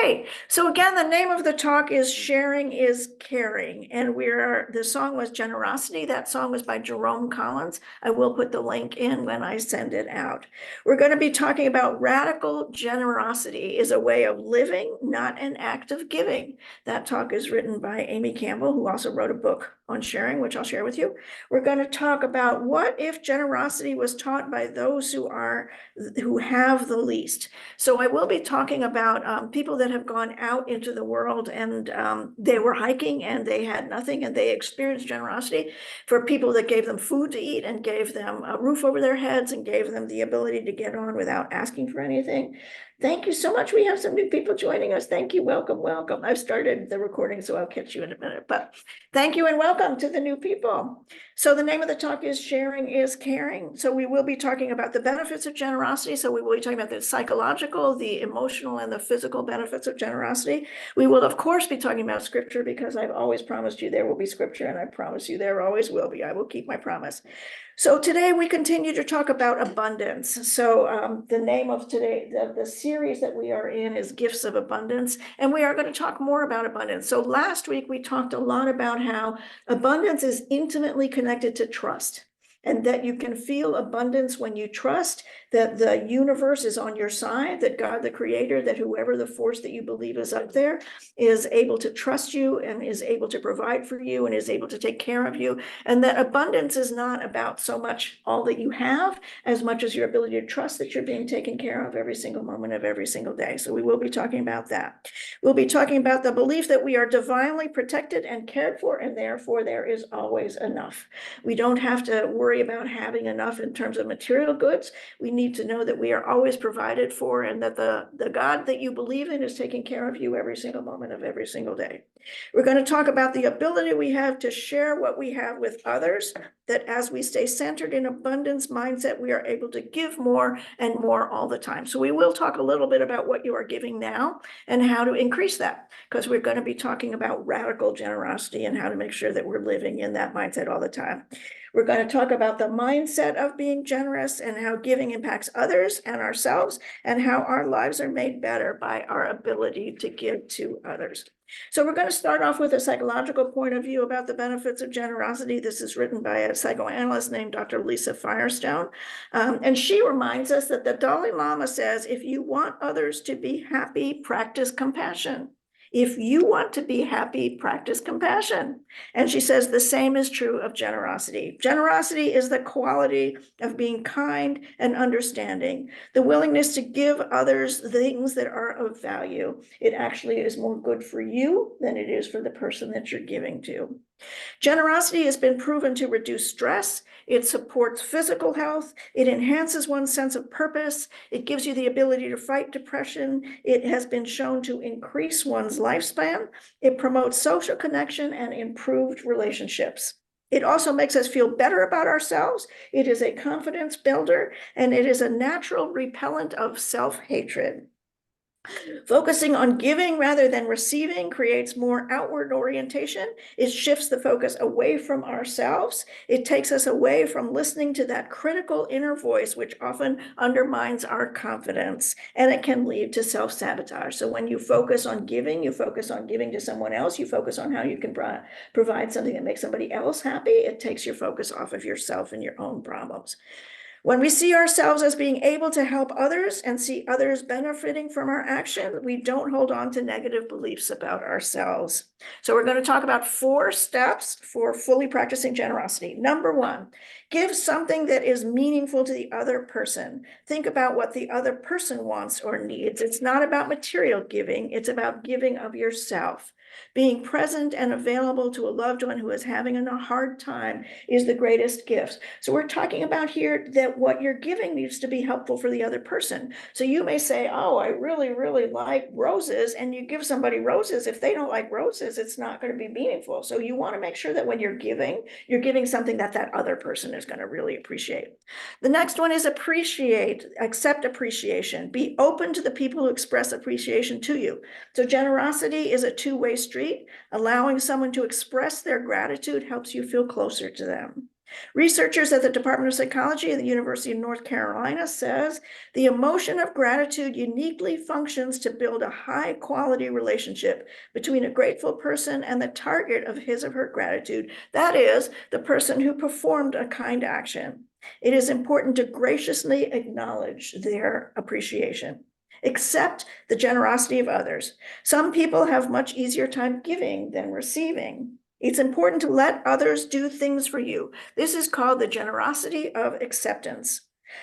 Hey, so again, the name of the talk is Sharing is Caring, and the song was Generosity. That song was by Jerome Collins. I will put the link in when I send it out. We're going to be talking about radical generosity is a way of living, not an act of giving. That talk is written by Amy Campbell, who also wrote a book on sharing, which I'll share with you. We're going to talk about what if generosity was taught by those who have the least. So I will be talking about people that have gone out into the world and they were hiking and they had nothing and they experienced generosity for people that gave them food to eat and gave them a roof over their heads and gave them the ability to get on without asking for anything. Thank you so much. We have some new people joining us. Thank you. Welcome, welcome. I've started the recording, so I'll catch you in a minute. But thank you and welcome to the new people. So the name of the talk is Sharing is Caring. So we will be talking about the benefits of generosity. So we will be talking about the psychological, the emotional, and the physical benefits of generosity. We will, of course, be talking about scripture because I've always promised you there will be scripture, and I promise you there always will be. I will keep my promise. So today we continue to talk about abundance. So the name of today, the series that we are in is Gifts of Abundance, and we are going to talk more about abundance. So last week we talked a lot about how abundance is intimately connected to trust, and that you can feel abundance when you trust that the universe is on your side, that God, the creator, that whoever the force that you believe is up there is able to trust you and is able to provide for you and is able to take care of you. And that abundance is not about so much all that you have as much as your ability to trust that you're being taken care of every single moment of every single day. So we will be talking about that. We'll be talking about the belief that we are divinely protected and cared for, and therefore there is always enough. We don't have to worry about having enough in terms of material goods. We need to know that we are always provided for, and that the God that you believe in is taking care of you every single moment of every single day. We're going to talk about the ability we have to share what we have with others, that as we stay centered in abundance mindset, we are able to give more and more all the time. So we will talk a little bit about what you are giving now and how to increase that, because we're going to be talking about radical generosity and how to make sure that we're living in that mindset all the time. We're going to talk about the mindset of being generous and how giving impacts others and ourselves, and how our lives are made better by our ability to give to others. So we're going to start off with a psychological point of view about the benefits of generosity. This is written by a psychoanalyst named Dr. Lisa Firestone. And she reminds us that the Dalai Lama says, if you want others to be happy, practice compassion. If you want to be happy, practice compassion. And she says the same is true of generosity. Generosity is the quality of being kind and understanding, the willingness to give others things that are of value. It actually is more good for you than it is for the person that you're giving to. Generosity has been proven to reduce stress. It supports physical health. It enhances one's sense of purpose. It gives you the ability to fight depression. It has been shown to increase one's lifespan. It promotes social connection and improved relationships. It also makes us feel better about ourselves. It is a confidence builder, and it is a natural repellent of self-hatred. Focusing on giving rather than receiving creates more outward orientation. It shifts the focus away from ourselves. It takes us away from listening to that critical inner voice, which often undermines our confidence, and it can lead to self-sabotage. So when you focus on giving, you focus on giving to someone else, you focus on how you can provide something that makes somebody else happy, it takes your focus off of yourself and your own problems. When we see ourselves as being able to help others and see others benefiting from our action, we don't hold on to negative beliefs about ourselves. So we're going to talk about 4 steps for fully practicing generosity. Number 1, give something that is meaningful to the other person. Think about what the other person wants or needs. It's not about material giving. It's about giving of yourself. Being present and available to a loved one who is having a hard time is the greatest gift. So we're talking about here that what you're giving needs to be helpful for the other person. So you may say, oh, I really, really like roses, and you give somebody roses. If they don't like roses, it's not going to be meaningful. So you want to make sure that when you're giving something that that other person is going to really appreciate. The next one is appreciate, accept appreciation. Be open to the people who express appreciation to you. So generosity is a two-way street. Allowing someone to express their gratitude helps you feel closer to them. Researchers at the Department of Psychology at the University of North Carolina says the emotion of gratitude uniquely functions to build a high quality relationship between a grateful person and the target of his or her gratitude. That is, the person who performed a kind action. It is important to graciously acknowledge their appreciation. Accept the generosity of others. Some people have much easier time giving than receiving. It's important to let others do things for you. This is called the generosity of acceptance.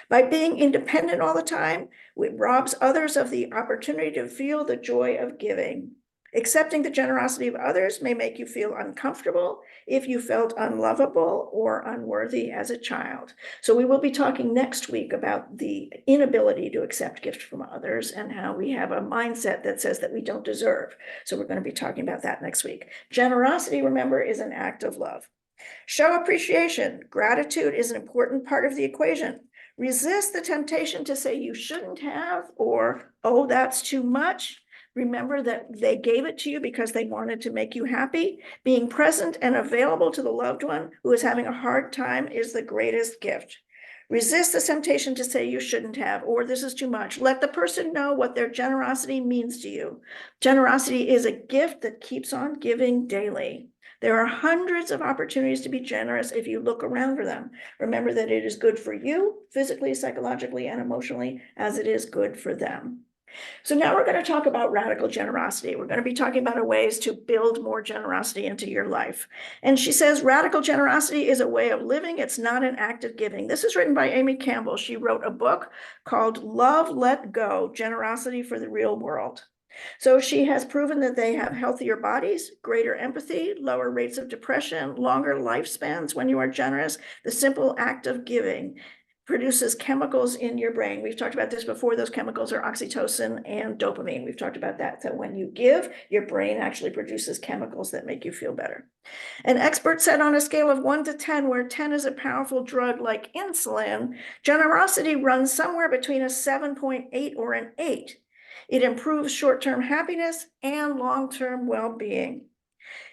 By being independent all the time, it robs others of the opportunity to feel the joy of giving. Accepting the generosity of others may make you feel uncomfortable if you felt unlovable or unworthy as a child. So we will be talking next week about the inability to accept gifts from others and how we have a mindset that says that we don't deserve. So we're going to be talking about that next week. Generosity, remember, is an act of love. Show appreciation. Gratitude is an important part of the equation. Resist the temptation to say you shouldn't have, or, oh, that's too much. Remember that they gave it to you because they wanted to make you happy. Being present and available to the loved one who is having a hard time is the greatest gift. Resist the temptation to say you shouldn't have, or this is too much. Let the person know what their generosity means to you. Generosity is a gift that keeps on giving daily. There are hundreds of opportunities to be generous if you look around for them. Remember that it is good for you, physically, psychologically, and emotionally, as it is good for them. So now we're going to talk about radical generosity. We're going to be talking about ways to build more generosity into your life. And she says radical generosity is a way of living. It's not an act of giving. This is written by Amy Campbell. She wrote a book called Love, Let Go, Generosity for the Real World. So she has proven that they have healthier bodies, greater empathy, lower rates of depression, longer lifespans when you are generous. The simple act of giving produces chemicals in your brain. We've talked about this before. Those chemicals are oxytocin and dopamine. We've talked about that. So when you give, your brain actually produces chemicals that make you feel better. An expert said on a scale of 1 to 10, where 10 is a powerful drug like insulin, generosity runs somewhere between a 7.8 or an 8. It improves short-term happiness and long-term well-being.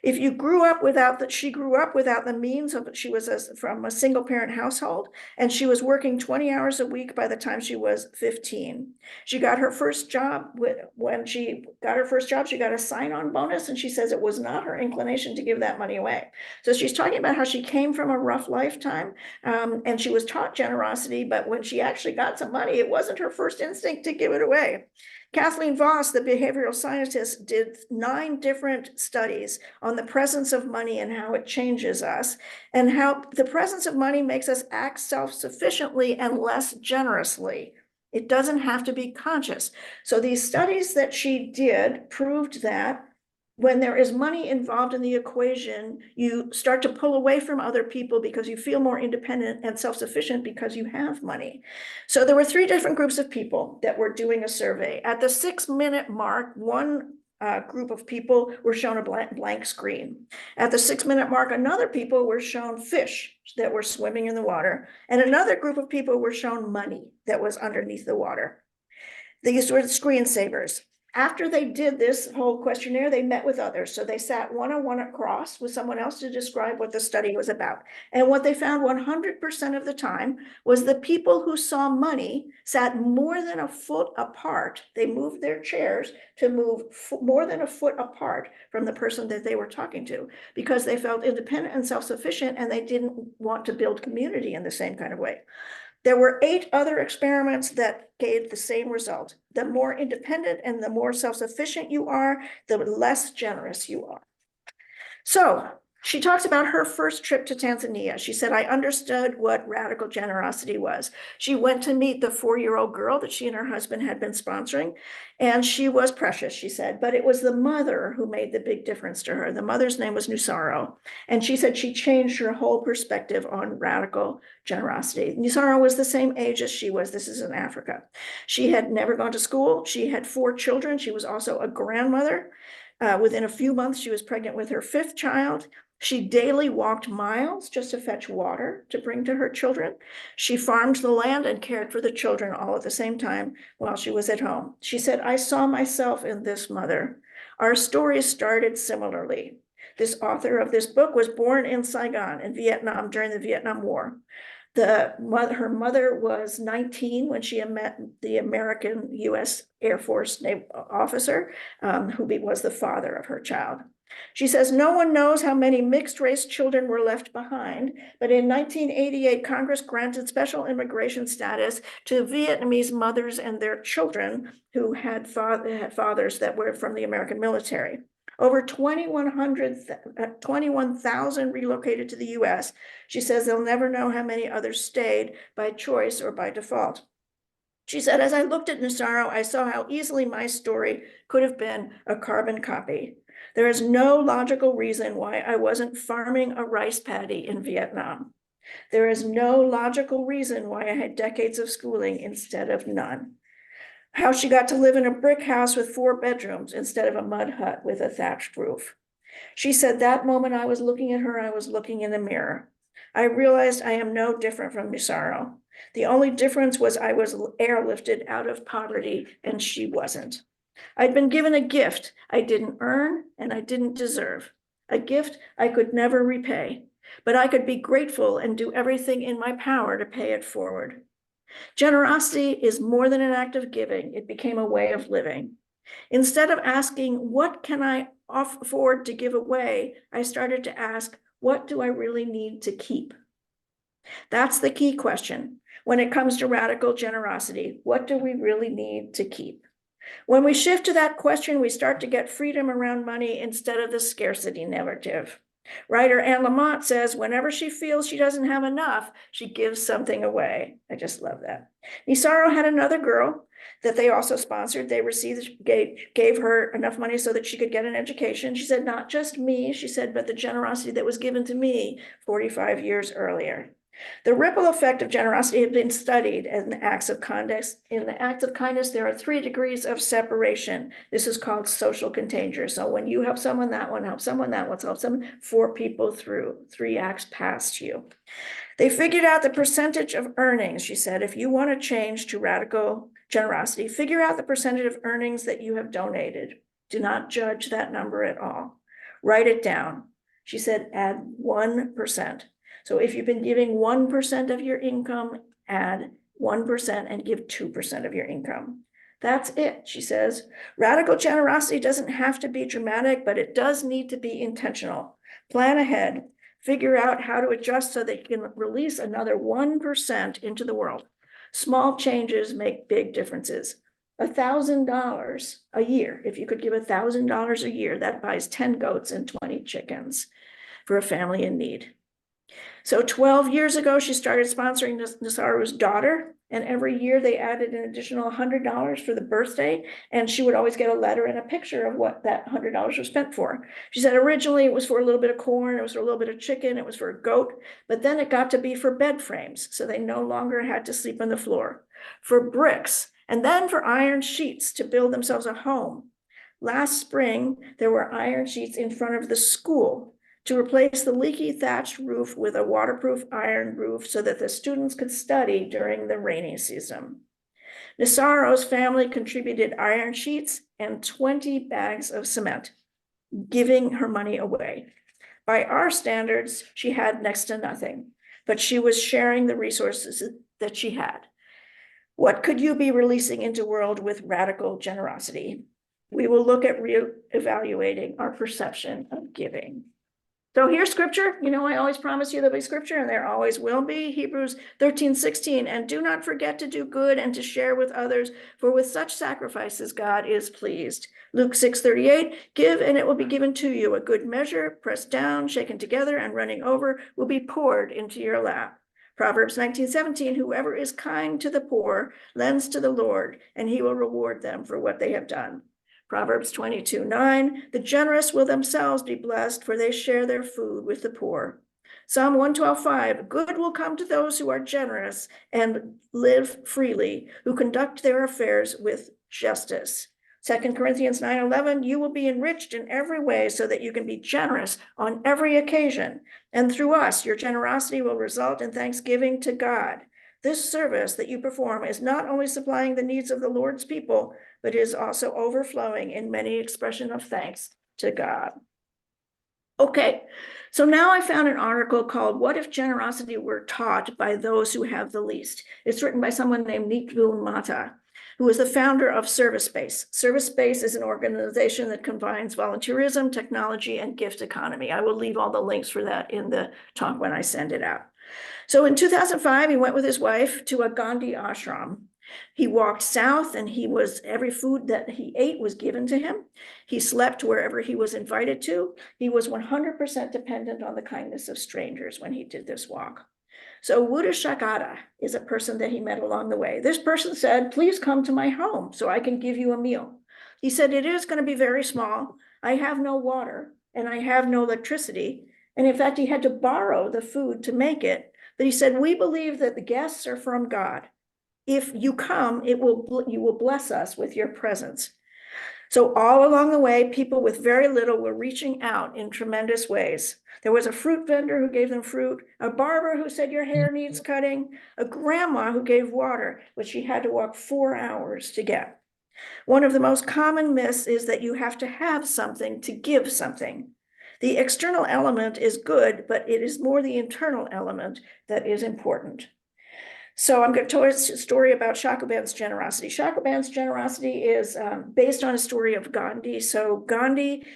If you grew up without that, she grew up without the means of, she was from a single parent household, and she was working 20 hours a week by the time she was 15. She got her first job when she got her first job, she got a sign-on bonus, and she says it was not her inclination to give that money away. So she's talking about how she came from a rough lifetime, and she was taught generosity, but when she actually got some money, it wasn't her first instinct to give it away. Kathleen Voss, the behavioral scientist, did 9 different studies on the presence of money and how it changes us, and how the presence of money makes us act self-sufficiently and less generously. It doesn't have to be conscious. So these studies that she did proved that when there is money involved in the equation, you start to pull away from other people because you feel more independent and self-sufficient because you have money. So there were 3 different groups of people that were doing a survey. At the 6-minute mark, one group of people were shown a blank screen. At the 6-minute mark, another people were shown fish that were swimming in the water, and another group of people were shown money that was underneath the water. These were the screensavers. After they did this whole questionnaire, they met with others. So they sat one-on-one across with someone else to describe what the study was about. And what they found 100% of the time was the people who saw money sat more than a foot apart. They moved their chairs to move more than a foot apart from the person that they were talking to, because they felt independent and self-sufficient, and they didn't want to build community in the same kind of way. There were 8 other experiments that gave the same result. The more independent and the more self-sufficient you are, the less generous you are. So she talks about her first trip to Tanzania. She said, I understood what radical generosity was. She went to meet the 4-year-old girl that she and her husband had been sponsoring, and she was precious, she said, but it was the mother who made the big difference to her. The mother's name was Nusaro, and she said she changed her whole perspective on radical generosity. Nusaro was the same age as she was. This is in Africa. She had never gone to school. She had 4 children. She was also a grandmother. Within a few months, she was pregnant with her 5th child. She daily walked miles just to fetch water to bring to her children. She farmed the land and cared for the children all at the same time while she was at home. She said, I saw myself in this mother. Our stories started similarly. This author of this book was born in Saigon in Vietnam during the Vietnam War. Her mother was 19 when she met the American U.S. Air Force officer, who was the father of her child. She says, no one knows how many mixed race children were left behind, but in 1988, Congress granted special immigration status to Vietnamese mothers and their children who had fathers that were from the American military. Over 21,000 relocated to the US. She says they'll never know how many others stayed by choice or by default. She said, as I looked at Nasaro, I saw how easily my story could have been a carbon copy. There is no logical reason why I wasn't farming a rice paddy in Vietnam. There is no logical reason why I had decades of schooling instead of none. How she got to live in a brick house with 4 bedrooms instead of a mud hut with a thatched roof. She said, that moment I was looking at her, I was looking in the mirror. I realized I am no different from Misaro. The only difference was I was airlifted out of poverty and she wasn't. I'd been given a gift I didn't earn and I didn't deserve, a gift I could never repay, but I could be grateful and do everything in my power to pay it forward. Generosity is more than an act of giving. It became a way of living. Instead of asking, what can I afford to give away? I started to ask, what do I really need to keep? That's the key question. When it comes to radical generosity, what do we really need to keep? When we shift to that question, we start to get freedom around money instead of the scarcity narrative. Writer Anne Lamott says, whenever she feels she doesn't have enough, she gives something away. I just love that. Nisaro had another girl that they also sponsored. They gave her enough money so that she could get an education. She said, not just me, she said, but the generosity that was given to me 45 years earlier. The ripple effect of generosity had been studied in the acts of kindness. In the acts of kindness, there are 3 degrees of separation. This is called social contagion. So when you help someone, that one helps someone, that one helps someone, 4 people through, 3 acts past you. They figured out the percentage of earnings. She said, if you want to change to radical generosity, figure out the percentage of earnings that you have donated. Do not judge that number at all. Write it down. She said, add 1%. So if you've been giving 1% of your income, add 1% and give 2% of your income. That's it, she says. Radical generosity doesn't have to be dramatic, but it does need to be intentional. Plan ahead. Figure out how to adjust so that you can release another 1% into the world. Small changes make big differences. $1,000 a year. If you could give $1,000 a year, that buys 10 goats and 20 chickens for a family in need. So 12 years ago, she started sponsoring Nasaro's daughter, and every year they added an additional $100 for the birthday, and she would always get a letter and a picture of what that $100 was spent for. She said originally it was for a little bit of corn, it was for a little bit of chicken, it was for a goat, but then it got to be for bed frames, so they no longer had to sleep on the floor, for bricks, and then for iron sheets to build themselves a home. Last spring, there were iron sheets in front of the school to replace the leaky thatched roof with a waterproof iron roof so that the students could study during the rainy season. Nasaro's family contributed iron sheets and 20 bags of cement, giving her money away. By our standards, she had next to nothing, but she was sharing the resources that she had. What could you be releasing into the world with radical generosity? We will look at reevaluating our perception of giving. So here's scripture. You know, I always promise you there'll be scripture, and there always will be. Hebrews 13:16, and do not forget to do good and to share with others, for with such sacrifices God is pleased. Luke 6:38, give and it will be given to you. A good measure, pressed down, shaken together, and running over will be poured into your lap. Proverbs 19:17, whoever is kind to the poor lends to the Lord, and he will reward them for what they have done. Proverbs 22:9, the generous will themselves be blessed, for they share their food with the poor. Psalm 112:5, good will come to those who are generous and live freely, who conduct their affairs with justice. 2 Corinthians 9:11, you will be enriched in every way so that you can be generous on every occasion. And through us, your generosity will result in thanksgiving to God. This service that you perform is not only supplying the needs of the Lord's people, but is also overflowing in many expressions of thanks to God. Okay, so now I found an article called "What If Generosity Were Taught by Those Who Have the Least?" It's written by someone named Nitbu Mata, who is the founder of Service Space. Service Space is an organization that combines volunteerism, technology, and gift economy. I will leave all the links for that in the talk when I send it out. So in 2005, he went with his wife to a Gandhi ashram. He walked south and every food that he ate was given to him. He slept wherever he was invited to. He was 100% dependent on the kindness of strangers when he did this walk. So Wuda Shakata is a person that he met along the way. This person said, please come to my home so I can give you a meal. He said, it is going to be very small. I have no water and I have no electricity. And in fact, he had to borrow the food to make it. But he said, we believe that the guests are from God. If you come, you will bless us with your presence. So all along the way, people with very little were reaching out in tremendous ways. There was a fruit vendor who gave them fruit, a barber who said your hair needs cutting, a grandma who gave water, which she had to walk 4 hours to get. One of the most common myths is that you have to have something to give something. The external element is good, but it is more the internal element that is important. So I'm going to tell a story about Shakoban's generosity. Shakoban's generosity is based on a story of Gandhi. So Gandhi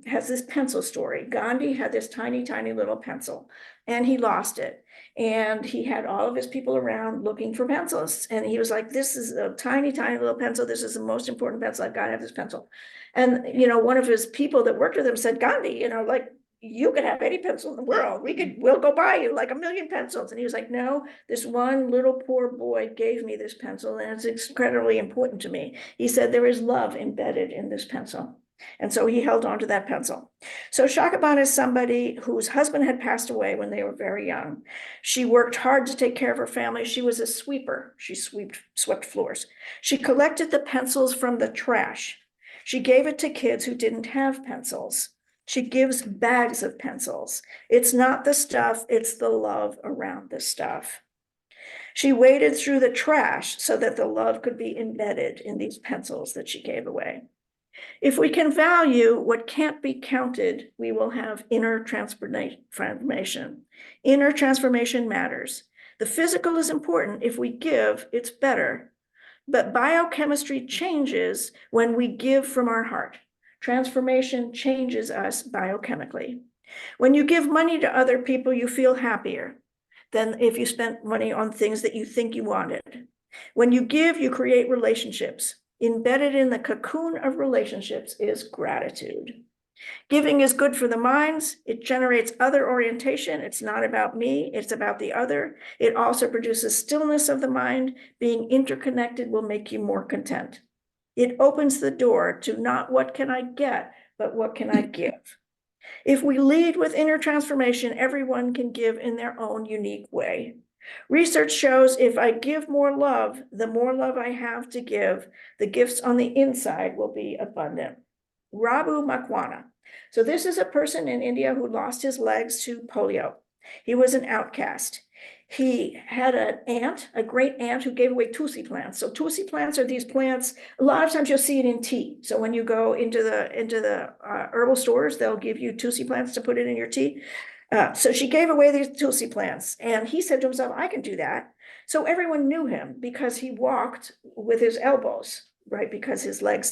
has this pencil story. Gandhi had this tiny, tiny little pencil, and he lost it. And he had all of his people around looking for pencils. And he was like, this is a tiny, tiny little pencil. This is the most important pencil. I've got to have this pencil. And, one of his people that worked with him said, Gandhi, like, you could have any pencil in the world. We'll go buy you like 1,000,000 pencils. And he was like, no, this one little poor boy gave me this pencil and it's incredibly important to me. He said, there is love embedded in this pencil. And so he held on to that pencil. So Shakaban is somebody whose husband had passed away when they were very young. She worked hard to take care of her family. She was a sweeper. She swept floors. She collected the pencils from the trash. She gave it to kids who didn't have pencils. She gives bags of pencils. It's not the stuff, it's the love around the stuff. She waded through the trash so that the love could be embedded in these pencils that she gave away. If we can value what can't be counted, we will have inner transformation. Inner transformation matters. The physical is important. If we give, it's better. But biochemistry changes when we give from our heart. Transformation changes us biochemically. When you give money to other people, you feel happier than if you spent money on things that you think you wanted. When you give, you create relationships. Embedded in the cocoon of relationships is gratitude. Giving is good for the minds. It generates other orientation. It's not about me, it's about the other. It also produces stillness of the mind. Being interconnected will make you more content. It opens the door to not what can I get, but what can I give? If we lead with inner transformation, everyone can give in their own unique way. Research shows if I give more love, the more love I have to give, the gifts on the inside will be abundant. Rabu Makwana. So this is a person in India who lost his legs to polio. He was an outcast. He had an aunt, a great aunt, who gave away tulsi plants. So tulsi plants are these plants, a lot of times you'll see it in tea. So when you go into the herbal stores, they'll give you tulsi plants to put it in your tea. So she gave away these tulsi plants, and he said to himself, I can do that. So everyone knew him because he walked with his elbows, right? Because his legs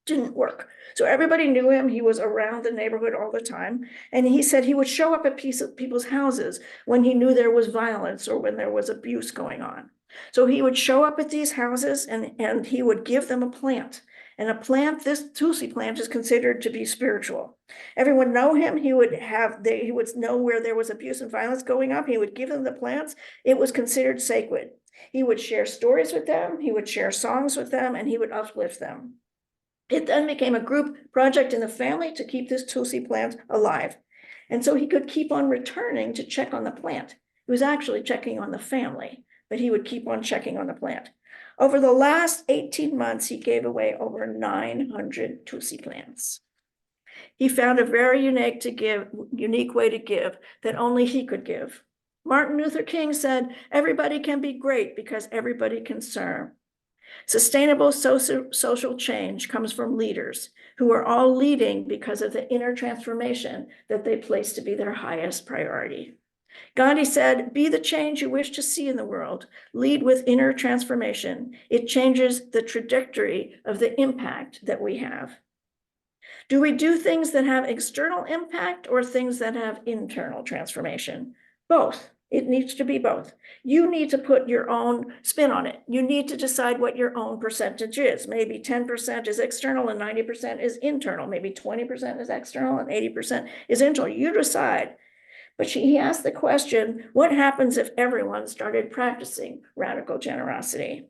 didn't work. So everybody knew him. He was around the neighborhood all the time. And he said he would show up at people's houses when he knew there was violence or when there was abuse going on. So he would show up at these houses and he would give them a plant. And a plant, this tulsi plant, is considered to be spiritual. Everyone know him. He would know where there was abuse and violence going up. He would give them the plants. It was considered sacred. He would share stories with them. He would share songs with them, and he would uplift them. It then became a group project in the family to keep this tulsi plant alive. And so he could keep on returning to check on the plant. He was actually checking on the family, but he would keep on checking on the plant. Over the last 18 months, he gave away over 900 tulsi plants. He found a very unique way to give that only he could give. Martin Luther King said, everybody can be great because everybody can serve. Sustainable social change comes from leaders who are all leading because of the inner transformation that they place to be their highest priority. Gandhi said, "Be the change you wish to see in the world. Lead with inner transformation. It changes the trajectory of the impact that we have." Do we do things that have external impact or things that have internal transformation? Both. It needs to be both. You need to put your own spin on it. You need to decide what your own percentage is. Maybe 10% is external and 90% is internal. Maybe 20% is external and 80% is internal. You decide. But he asked the question, what happens if everyone started practicing radical generosity?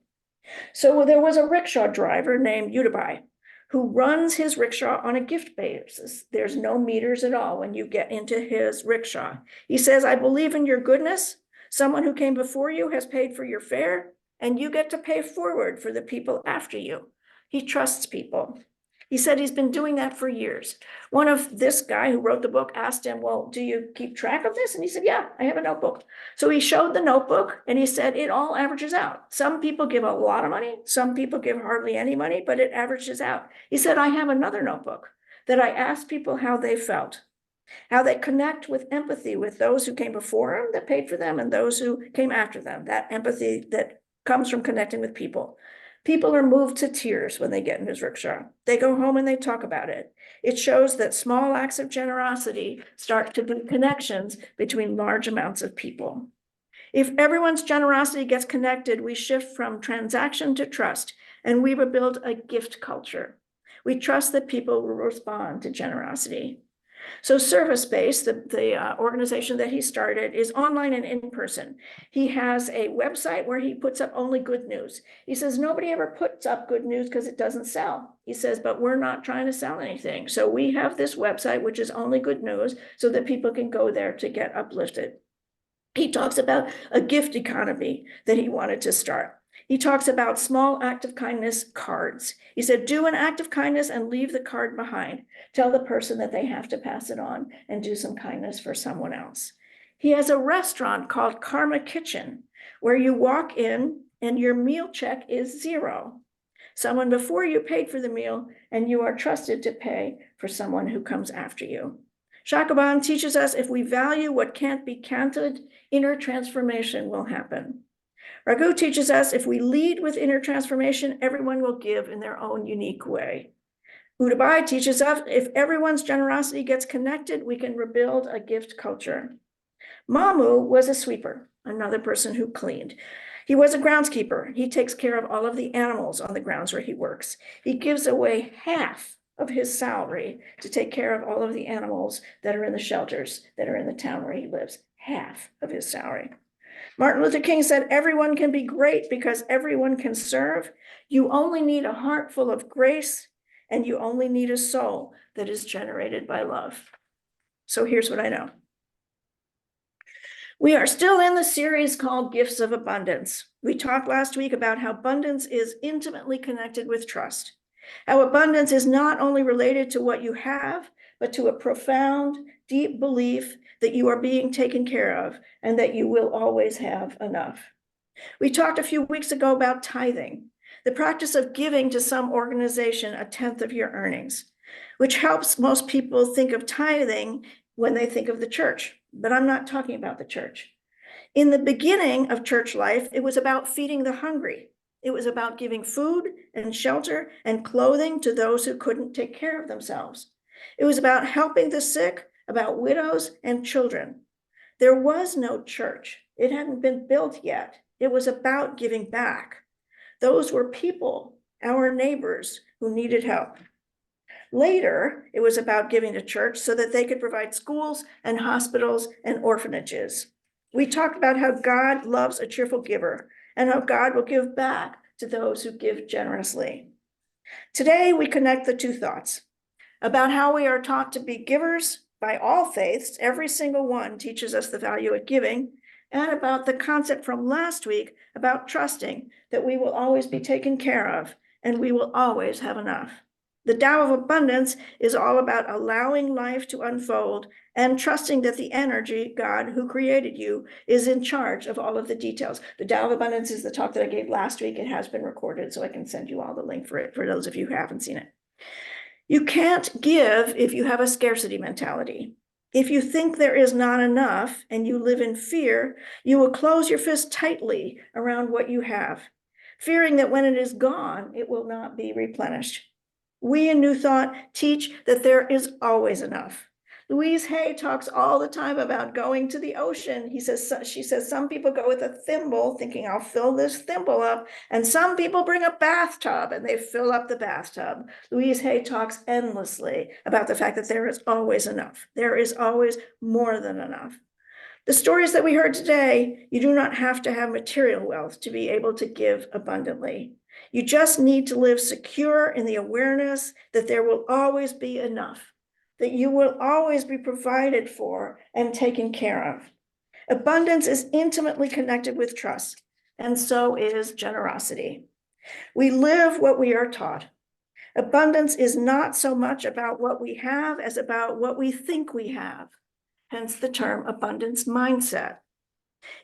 So there was a rickshaw driver named Udai who runs his rickshaw on a gift basis. There's no meters at all when you get into his rickshaw. He says, "I believe in your goodness. Someone who came before you has paid for your fare, and you get to pay forward for the people after you." He trusts people. He said he's been doing that for years. One of this guy who wrote the book asked him, "Well, do you keep track of this?" And he said, "Yeah, I have a notebook." So he showed the notebook and he said, it all averages out. Some people give a lot of money. Some people give hardly any money, but it averages out. He said, "I have another notebook that I ask people how they felt, how they connect with empathy with those who came before them that paid for them and those who came after them, that empathy that comes from connecting with people. People are moved to tears when they get in his rickshaw. They go home and they talk about it. It shows that small acts of generosity start to build connections between large amounts of people. If everyone's generosity gets connected, we shift from transaction to trust, and we will build a gift culture. We trust that people will respond to generosity. So Service-Based, the organization that he started, is online and in person. He has a website where he puts up only good news. He says nobody ever puts up good news because it doesn't sell. He says, but we're not trying to sell anything. So we have this website, which is only good news, so that people can go there to get uplifted. He talks about a gift economy that he wanted to start. He talks about small act of kindness cards. He said, do an act of kindness and leave the card behind. Tell the person that they have to pass it on and do some kindness for someone else. He has a restaurant called Karma Kitchen, where you walk in and your meal check is zero. Someone before you paid for the meal, and you are trusted to pay for someone who comes after you. Shakaban teaches us if we value what can't be counted, inner transformation will happen. Raghu teaches us if we lead with inner transformation, everyone will give in their own unique way. Udai teaches us if everyone's generosity gets connected, we can rebuild a gift culture. Mamu was a sweeper, another person who cleaned. He was a groundskeeper. He takes care of all of the animals on the grounds where he works. He gives away half of his salary to take care of all of the animals that are in the shelters that are in the town where he lives. Half of his salary. Martin Luther King said, everyone can be great because everyone can serve. You only need a heart full of grace, and you only need a soul that is generated by love. So here's what I know. We are still in the series called Gifts of Abundance. We talked last week about how abundance is intimately connected with trust. How abundance is not only related to what you have, but to a profound, deep belief that you are being taken care of and that you will always have enough. We talked a few weeks ago about tithing, the practice of giving to some organization a tenth of your earnings, which helps most people think of tithing when they think of the church. But I'm not talking about the church. In the beginning of church life, it was about feeding the hungry. It was about giving food and shelter and clothing to those who couldn't take care of themselves. It was about helping the sick, about widows and children. There was no church. It hadn't been built yet. It was about giving back. Those were people, our neighbors, who needed help. Later, it was about giving to church so that they could provide schools and hospitals and orphanages. We talked about how God loves a cheerful giver and how God will give back to those who give generously. Today, we connect the two thoughts about how we are taught to be givers by all faiths. Every single one teaches us the value of giving, and about the concept from last week about trusting that we will always be taken care of and we will always have enough. The Tao of abundance is all about allowing life to unfold and trusting that the energy, God, who created you, is in charge of all of the details. The Tao of abundance is the talk that I gave last week. It has been recorded, so I can send you all the link for it for those of you who haven't seen it. You can't give if you have a scarcity mentality. If you think there is not enough and you live in fear, you will close your fist tightly around what you have, fearing that when it is gone, it will not be replenished. We in New Thought teach that there is always enough. Louise Hay talks all the time about going to the ocean. She says some people go with a thimble thinking I'll fill this thimble up, and some people bring a bathtub and they fill up the bathtub. Louise Hay talks endlessly about the fact that there is always enough. There is always more than enough. The stories that we heard today, you do not have to have material wealth to be able to give abundantly. You just need to live secure in the awareness that there will always be enough, that you will always be provided for and taken care of. Abundance is intimately connected with trust, and so is generosity. We live what we are taught. Abundance is not so much about what we have as about what we think we have, hence the term abundance mindset.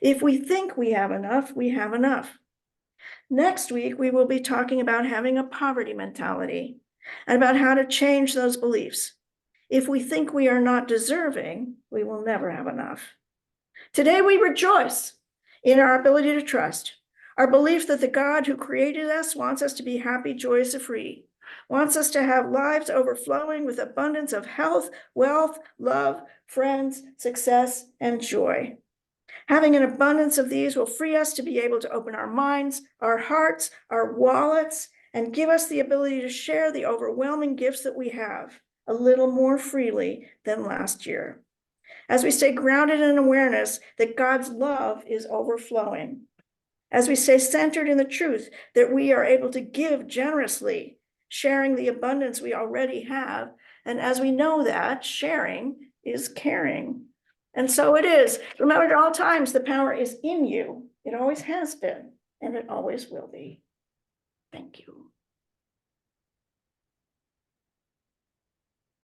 If we think we have enough, we have enough. Next week, we will be talking about having a poverty mentality and about how to change those beliefs. If we think we are not deserving, we will never have enough. Today, we rejoice in our ability to trust, our belief that the God who created us wants us to be happy, joyous, and free, wants us to have lives overflowing with abundance of health, wealth, love, friends, success, and joy. Having an abundance of these will free us to be able to open our minds, our hearts, our wallets, and give us the ability to share the overwhelming gifts that we have a little more freely than last year. As we stay grounded in awareness that God's love is overflowing, as we stay centered in the truth that we are able to give generously, sharing the abundance we already have, and as we know that sharing is caring. And so it is. Remember, at all times, the power is in you. It always has been, and it always will be. Thank you.